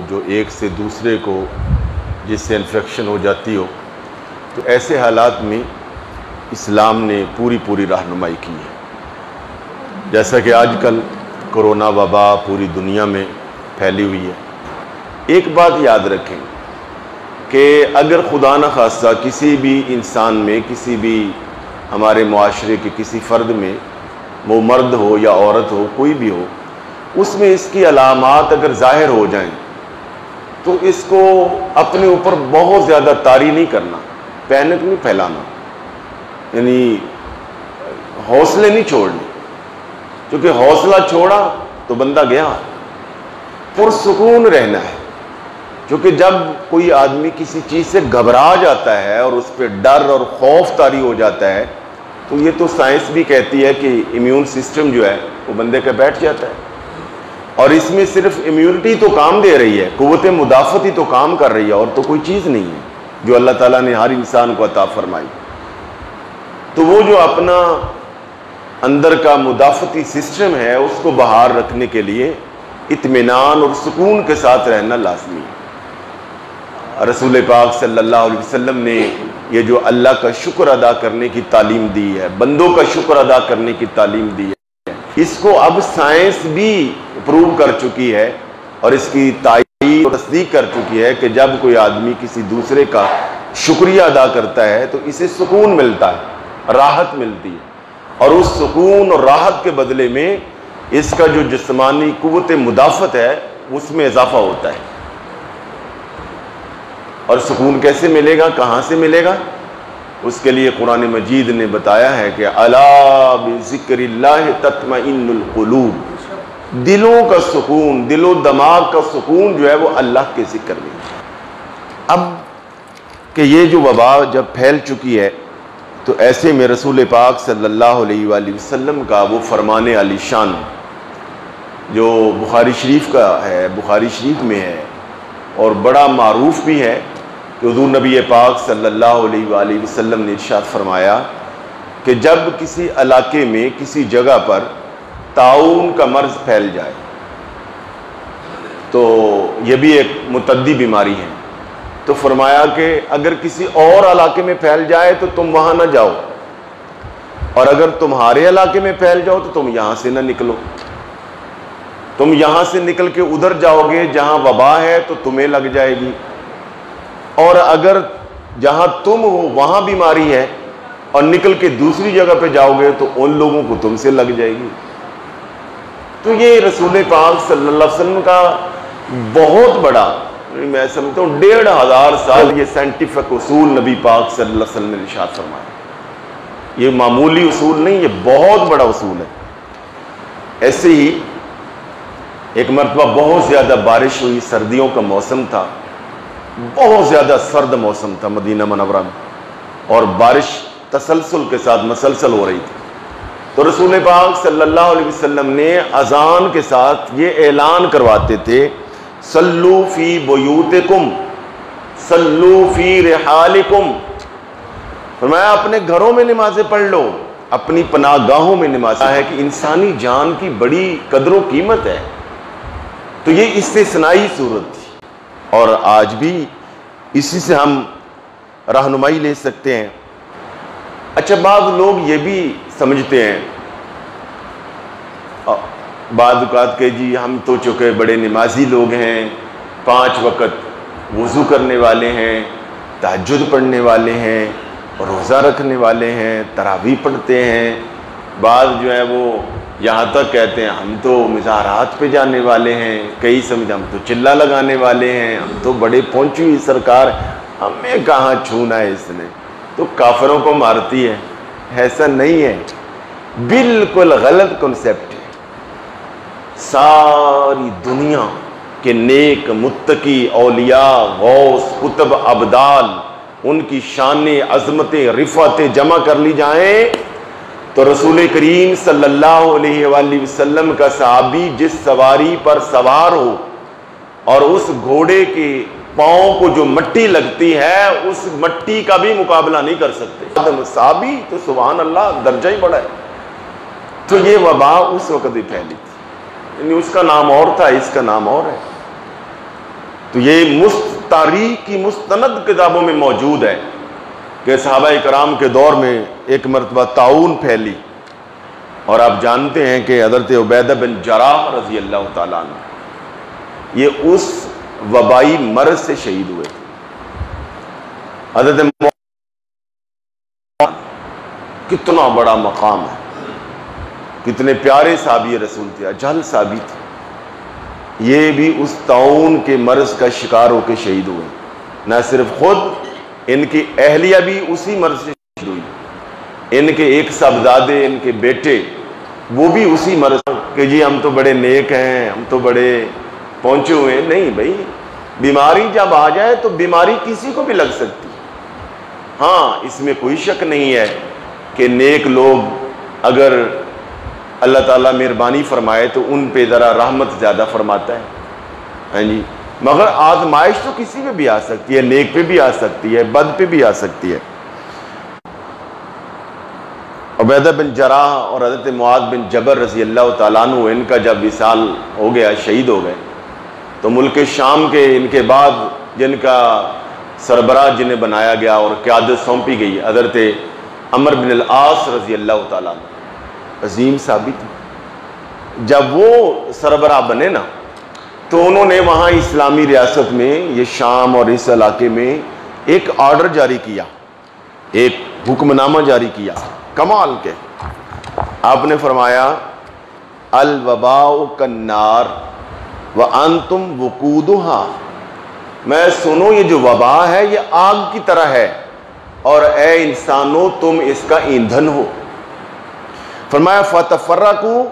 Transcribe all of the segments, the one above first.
جو ایک سے دوسرے کو جس سے انفیکشن ہو جاتی ہو، تو ایسے حالات میں اسلام نے پوری رہنمائی کی ہے۔ جیسا کہ آج کل کرونا وبا پوری دنیا میں پھیلی ہوئی ہے، ایک بات یاد رکھیں کہ اگر خدا نہ خواستہ کسی بھی انسان میں، کسی بھی ہمارے معاشرے کے کسی فرد میں، وہ مرد ہو یا عورت ہو، کوئی بھی ہو، اس میں اس کی علامات اگر ظاہر ہو جائیں تو اس کو اپنے اوپر بہت زیادہ طاری نہیں کرنا، پینک نہیں پھیلانا، یعنی حوصلے نہیں چھوڑنے، کیونکہ حوصلہ چھوڑا تو بندہ گیا۔ پرسکون رہنا ہے، کیونکہ جب کوئی آدمی کسی چیز سے گھبرا جاتا ہے اور اس پہ ڈر اور خوف طاری ہو جاتا ہے، تو یہ تو سائنس بھی کہتی ہے کہ امیون سسٹم جو ہے وہ بندے کا بیٹھ جاتا ہے، اور اس میں صرف امیونٹی تو کام دے رہی ہے، قوت مدافعت ہی تو کام کر رہی ہے، اور تو کوئی چیز نہیں ہے جو اللہ تعالیٰ نے ہر انسان کو عطا فرمائی۔ تو وہ جو اپنا اندر کا مدافعتی سسٹم ہے اس کو بحال رکھنے کے لیے اطمینان اور سکون کے ساتھ رہنا لازمی ہے۔ رسول پاک صلی اللہ علیہ وسلم نے یہ جو اللہ کا شکر ادا کرنے کی تعلیم دی ہے، بندوں کا شکر ادا کرنے کی تعلیم دی ہے، اس کو اب سائنس بھی پروو کر چکی ہے اور اس کی تائید اور تصدیق کر چکی ہے کہ جب کوئی آدمی کسی دوسرے کا شکریہ ادا کرتا ہے تو اسے سکون ملتا ہے، راحت ملتی ہے، اور اس سکون اور راحت کے بدلے میں اس کا جو جسمانی قوت مدافعت ہے اس میں اضافہ ہوتا ہے۔ اور سکون کیسے ملے گا، کہاں سے ملے گا؟ اس کے لیے قرآن مجید نے بتایا ہے کہ الا بذکر اللہ تطمئن القلوب، دلوں کا سکون، دل و دماغ کا سکون جو ہے وہ اللہ کے ذکر میں۔ اب کہ یہ جو وبا جب پھیل چکی ہے تو ایسے میں رسول پاک صلی اللہ علیہ وآلہ وسلم کا وہ فرمان علی شان جو بخاری شریف کا ہے، بخاری شریف میں ہے اور بڑا معروف بھی ہے کہ حضور نبی پاک صلی اللہ علیہ وآلہ وسلم نے ارشاد فرمایا کہ جب کسی علاقے میں کسی جگہ پر طاعون کا مرض پھیل جائے، تو یہ بھی ایک متعدی بیماری ہے، تو فرمایا کہ اگر کسی اور علاقے میں پھیل جائے تو تم وہاں نہ جاؤ، اور اگر تمہارے علاقے میں پھیل جاؤ تو تم یہاں سے نہ نکلو، تم یہاں سے نکل کے ادھر جاؤ گے جہاں وبا ہے تو تمہیں لگ جائے گی، اور اگر جہاں تم ہو وہاں بیماری ہے اور نکل کے دوسری جگہ پہ جاؤ گے تو ان لوگوں کو تم سے لگ جائے گی۔ تو یہ رسول پاک صلی اللہ علیہ وسلم کا بہت بڑا، میں سمجھتا ہوں 1500 سال یہ سائنٹیفک اصول نبی پاک صلی اللہ علیہ وسلم نے ارشاد فرمایا۔ یہ معمولی اصول نہیں، یہ بہت بڑا اصول ہے۔ ایسے ہی ایک مرتبہ بہت زیادہ بارش ہوئی، سردیوں کا موسم تھا، بہت زیادہ سرد موسم تھا مدینہ منورہ میں، اور بارش تسلسل کے ساتھ مسلسل ہو رہی تھی۔ تو رسول پاک صلی اللہ علیہ وسلم نے اذان کے ساتھ یہ اعلان کرواتے تھے، صلو فی بیوتکم صلو فی رحالکم، فرمایا اپنے گھروں میں نمازیں پڑھ لو، اپنی پناہ گاہوں میں نمازیں ہے کہ انسانی جان کی بڑی قدر و قیمت ہے۔ تو یہ استثنائی صورت تھی، اور آج بھی اسی سے ہم رہنمائی لے سکتے ہیں۔ اچھا، بعض لوگ یہ بھی سمجھتے ہیں بعض اوقات کہ جی ہم تو چونکہ بڑے نمازی لوگ ہیں، 5 وقت وضو کرنے والے ہیں، تہجد پڑھنے والے ہیں، روزہ رکھنے والے ہیں، تراویح پڑھتے ہیں، بعض جو ہے وہ یہاں تک کہتے ہیں ہم تو مزارات پہ جانے والے ہیں، کئی سمجھ ہم تو چلہ لگانے والے ہیں، ہم تو بڑے پہنچی ہوئی سرکار، ہمیں کہاں چھونا ہے اس نے، تو کافروں کو مارتی ہے۔ ایسا نہیں ہے، بالکل غلط کنسیپٹ ہے۔ ساری دنیا کے نیک متقی اولیاء غوث قطب ابدال، ان کی شانیں عظمتیں رفعتیں جمع کر لی جائیں تو رسول کریم صلی اللہ علیہ وآلہ وسلم کا صحابی جس سواری پر سوار ہو اور اس گھوڑے کے پاؤں کو جو مٹی لگتی ہے اس مٹی کا بھی مقابلہ نہیں کر سکتے۔ صحابی تو سبحان اللہ درجہ ہی بڑا ہے۔ تو یہ وبا اس وقت ہی پھیلی تھی، یعنی اس کا نام اور تھا، اس کا نام اور ہے۔ تو یہ تاریخ کی مستند کتابوں میں موجود ہے کہ صحابہ کرام کے دور میں ایک مرتبہ طاعون پھیلی، اور آپ جانتے ہیں کہ حضرت عبیدہ بن جراح رضی اللہ تعالیٰ عنہ یہ اس وبائی مرض سے شہید ہوئے تھے۔ حضرت کتنا بڑا مقام ہے، کتنے پیارے صحابی رسول تھے، اجل صحابی تھے، یہ بھی اس طاعون کے مرض کا شکار ہو کے شہید ہوئے۔ نہ صرف خود، ان کی اہلیہ بھی اسی مرض سے شہید ہوئی، ان کے ایک صاحبزادے، ان کے بیٹے، وہ بھی اسی مرض کہ جی ہم تو بڑے نیک ہیں، ہم تو بڑے پہنچے ہوئے ہیں۔ نہیں بھائی، بیماری جب آ جائے تو بیماری کسی کو بھی لگ سکتی ہے۔ ہاں، اس میں کوئی شک نہیں ہے کہ نیک لوگ اگر اللہ تعالیٰ مہربانی فرمائے تو ان پہ ذرا رحمت زیادہ فرماتا ہے، ہاں جی، مگر آزمائش تو کسی پہ بھی آ سکتی ہے، نیک پہ بھی آ سکتی ہے، بد پہ بھی آ سکتی ہے۔ عبیدہ بن جراح اور حضرت معاذ بن جبل رضی اللہ تعالیٰ عنہ، ان کا جب وصال ہو گیا، شہید ہو گئے، تو ملک شام کے ان کے بعد جن کا سربراہ جنہیں بنایا گیا اور قیادت سونپی گئی، حضرت عمر بن العاص رضی اللہ تعالیٰ عنہ، عظیم صحابی تھے۔ جب وہ سربراہ بنے نا تو انہوں نے وہاں اسلامی ریاست میں، یہ شام اور اس علاقے میں ایک آرڈر جاری کیا، ایک حکم نامہ جاری کیا کمال کے۔ آپ نے فرمایا الوباء کالنار وانتم وقودها، میں سنو یہ جو وبا ہے یہ آگ کی طرح ہے، اور اے انسانوں تم اس کا ایندھن ہو۔ فرمایا فتفرقوا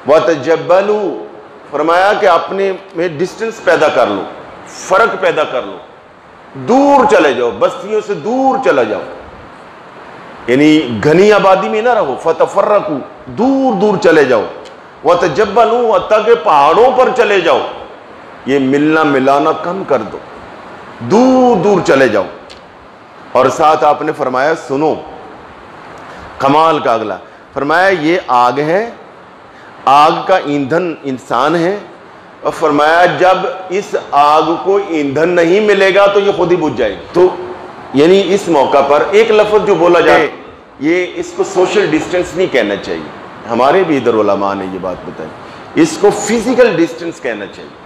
وتجبلوا، فرمایا کہ اپنے میں ڈسٹنس پیدا کر لو، فرق پیدا کر لو، دور چلے جاؤ، بستیوں سے دور چلا جاؤ، یعنی گھنی آبادی میں نہ رہو، فتفرقوا، دور دور چلے جاؤ، وتجبلوا، تاکہ پہاڑوں پر چلے جاؤ، یہ ملنا ملانا کم کر دو، دور دور چلے جاؤ۔ اور ساتھ آپ نے فرمایا سنو کمال کا اگلا، فرمایا یہ آگ ہے، آگ کا ایندھن انسان ہے، اور فرمایا جب اس آگ کو ایندھن نہیں ملے گا تو یہ خود ہی بجھ جائے گی۔ تو یعنی اس موقع پر ایک لفظ جو بولا جائے، یہ اس کو سوشل ڈسٹنس نہیں کہنا چاہیے، ہمارے بھی ادھر علماء نے یہ بات بتائی، اس کو فزیکل ڈسٹنس کہنا چاہیے،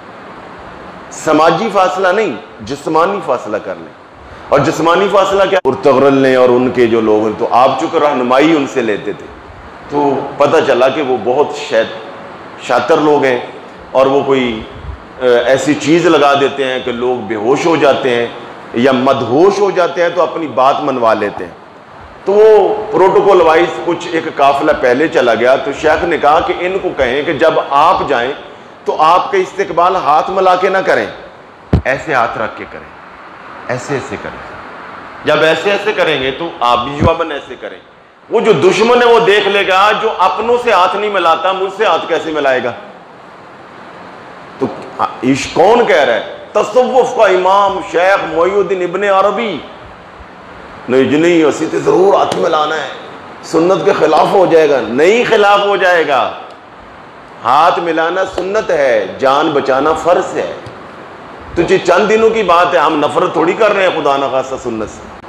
سماجی فاصلہ نہیں، جسمانی فاصلہ کر لیں۔ اور جسمانی فاصلہ کیا، ارطغرل نے اور ان کے جو لوگ ہیں، تو آپ چونکہ رہنمائی ان سے لیتے تھے تو پتہ چلا کہ وہ بہت شاطر لوگ ہیں، اور وہ کوئی ایسی چیز لگا دیتے ہیں کہ لوگ بے ہوش ہو جاتے ہیں یا مدہوش ہو جاتے ہیں تو اپنی بات منوا لیتے ہیں۔ تو وہ پروٹوکول وائز کچھ ایک قافلہ پہلے چلا گیا، تو شیخ نے کہا کہ ان کو کہیں کہ جب آپ جائیں تو آپ کے استقبال ہاتھ ملا کے نہ کریں، ایسے ہاتھ رکھ کے کریں، ایسے ایسے کریں۔ جب ایسے ایسے کریں گے تو آپ بھی جواباً ایسے کریں۔ وہ جو دشمن ہے وہ دیکھ لے گا، جو اپنوں سے ہاتھ نہیں ملاتا مجھ سے ہاتھ کیسے ملائے گا؟ تو کون کہہ رہا ہے؟ تصوف کا امام شیخ محی الدین ابن عربی، نہیں اسی تے ضرور ہاتھ ملانا ہے، سنت کے خلاف ہو جائے گا۔ نہیں خلاف ہو جائے گا، ہاتھ ملانا سنت ہے، جان بچانا فرض ہے۔ تو یہ چند دنوں کی بات ہے، ہم نفرت تھوڑی کر رہے ہیں خدا نخواستہ سنت سے۔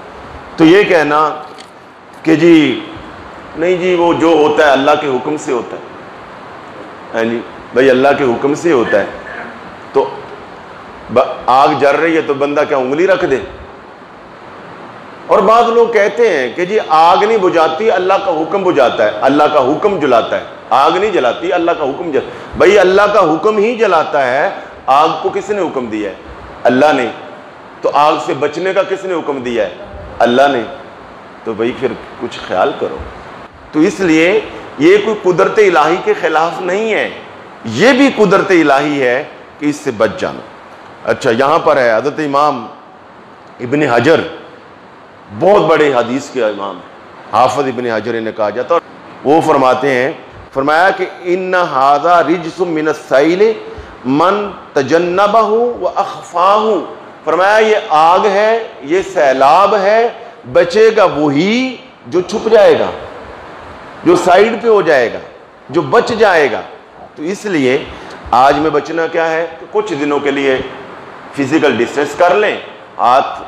تو یہ کہنا کہ جی نہیں جی وہ جو ہوتا ہے اللہ کے حکم سے ہوتا ہے، جی بھائی اللہ کے حکم سے ہوتا ہے، تو آگ جل رہی ہے تو بندہ کیا انگلی رکھ دے؟ اور بعض لوگ کہتے ہیں کہ جی آگ نہیں بجھاتی، اللہ کا حکم بجھاتا ہے، اللہ کا حکم جلاتا ہے، آگ نہیں جلاتی، اللہ کا حکم جلاتا۔ بھائی اللہ کا حکم ہی جلاتا ہے، آگ کو کس نے حکم دیا ہے؟ اللہ نے۔ تو آگ سے بچنے کا کس نے حکم دیا ہے؟ اللہ نے۔ تو بھائی پھر کچھ خیال کرو۔ تو اس لیے یہ کوئی قدرت الہی کے خلاف نہیں ہے، یہ بھی قدرت الہی ہے کہ اس سے بچ جانا۔ اچھا یہاں پر ہے حضرت امام ابن حجر، بہت بڑے حدیث کے امام حافظ ابن حجر نے کہا جاتا، وہ فرماتے ہیں، فرمایا کہ ان ھذا رجس من السیل من تجنبہ واخفاہ، فرمایا یہ آگ ہے، یہ سیلاب ہے، بچے گا وہی جو چھپ جائے گا، جو سائیڈ پہ ہو جائے گا، جو بچ جائے گا۔ تو اس لیے آج میں بچنا کیا ہے کہ کچھ دنوں کے لیے فزیکل ڈسٹینس کر لیں، ہاتھ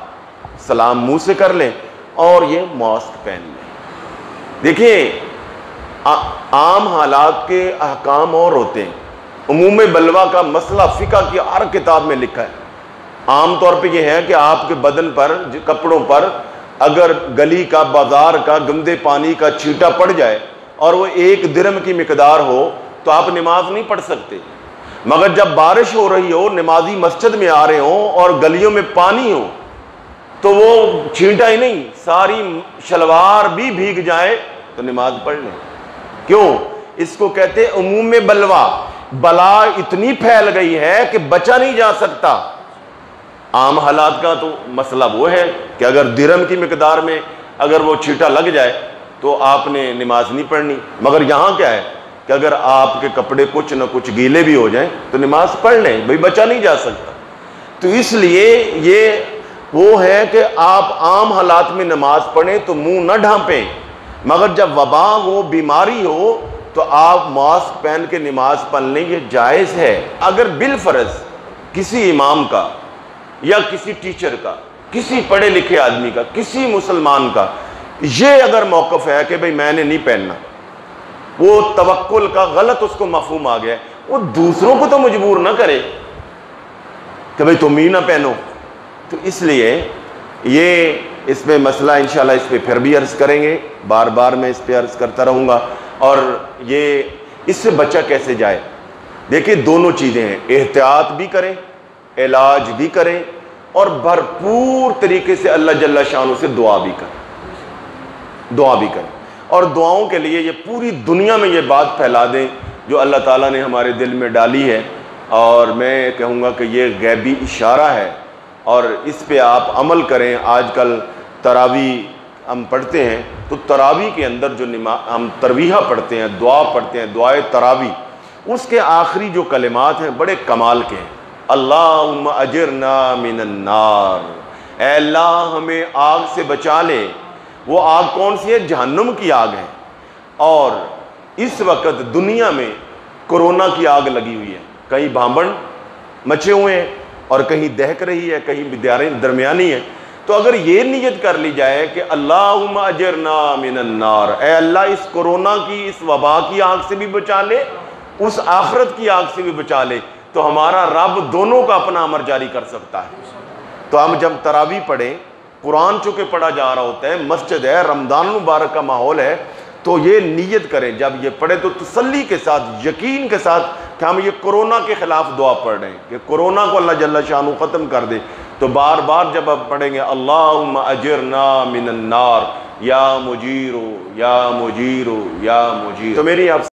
سلام منہ سے کر لیں اور یہ ماسک پہن لیں۔ دیکھیں عام حالات کے احکام اور ہوتے ہیں، عموم بلوا کا مسئلہ فقہ کی ہر کتاب میں لکھا ہے۔ عام طور پہ یہ ہے کہ آپ کے بدن پر کپڑوں پر اگر گلی کا بازار کا گندے پانی کا چھینٹا پڑ جائے اور وہ 1 درہم کی مقدار ہو تو آپ نماز نہیں پڑھ سکتے، مگر جب بارش ہو رہی ہو، نمازی مسجد میں آ رہے ہوں اور گلیوں میں پانی ہو تو وہ چھینٹا ہی نہیں، ساری شلوار بھی بھیگ جائے تو نماز پڑھ لیں۔ کیوں؟ اس کو کہتے عموم بلوا، بلا اتنی پھیل گئی ہے کہ بچا نہیں جا سکتا۔ عام حالات کا تو مسئلہ وہ ہے کہ اگر درہم کی مقدار میں اگر وہ چھینٹا لگ جائے تو آپ نے نماز نہیں پڑھنی، مگر یہاں کیا ہے کہ اگر آپ کے کپڑے کچھ نہ کچھ گیلے بھی ہو جائیں تو نماز پڑھ لیں، بھئی بچا نہیں جا سکتا۔ تو اس لیے یہ وہ ہے کہ آپ عام حالات میں نماز پڑھیں تو منہ نہ ڈھانپیں، مگر جب وبا ہو، بیماری ہو تو آپ ماسک پہن کے نماز پڑھ لیں، یہ جائز ہے۔ اگر بالفرض کسی امام کا یا کسی ٹیچر کا، کسی پڑھے لکھے آدمی کا، کسی مسلمان کا یہ اگر موقف ہے کہ بھئی میں نے نہیں پہننا، وہ توکل کا غلط اس کو مفہوم آ گیا ہے، وہ دوسروں کو تو مجبور نہ کرے کہ بھئی تم ہی نہ پہنو۔ تو اس لیے یہ اس پہ مسئلہ انشاءاللہ اس پہ پھر بھی عرض کریں گے، بار بار میں اس پہ عرض کرتا رہوں گا۔ اور یہ اس سے بچہ کیسے جائے؟ دیکھیں دونوں چیزیں ہیں، احتیاط بھی کریں، علاج بھی کریں، اور بھرپور طریقے سے اللہ جل شانہ سے دعا بھی کریں، دعا بھی کریں۔ اور دعاؤں کے لیے یہ پوری دنیا میں یہ بات پھیلا دیں جو اللہ تعالیٰ نے ہمارے دل میں ڈالی ہے، اور میں کہوں گا کہ یہ غیبی اشارہ ہے اور اس پہ آپ عمل کریں۔ آج کل تراویح ہم پڑھتے ہیں تو تراویح کے اندر جو ہم ترویحہ پڑھتے ہیں، دعا پڑھتے ہیں، دعائے تراویح، اس کے آخری جو کلمات ہیں بڑے کمال کے ہیں۔ اللہم اجرنا من النار، اے اللہ ہمیں آگ سے بچا لے۔ وہ آگ کون سی ہے؟ جہنم کی آگ ہے۔ اور اس وقت دنیا میں کورونا کی آگ لگی ہوئی ہے، کہیں بھانبڑ مچے ہوئے ہیں اور کہیں دہک رہی ہے، کہیں درمیانی ہے۔ تو اگر یہ نیت کر لی جائے کہ اللہم اجرنا من النار، اے اللہ اس کورونا کی، اس وبا کی آگ سے بھی بچا لے، اس آخرت کی آگ سے بھی بچا لے، تو ہمارا رب دونوں کا اپنا امر جاری کر سکتا ہے۔ تو ہم جب تراویح پڑھیں، قرآن چونکہ پڑھا جا رہا ہوتا ہے، مسجد ہے، رمضان مبارک کا ماحول ہے، تو یہ نیت کریں جب یہ پڑھیں تو تسلی کے ساتھ، یقین کے ساتھ کہ ہم یہ کورونا کے خلاف دعا پڑھ رہے ہیں کہ کورونا کو اللہ جل شانہ ختم کر دے۔ تو بار بار جب آپ پڑھیں گے اللہم اجرنا من النار، یا مجیرو یا مجیرو یا مجیر، تو میری آپ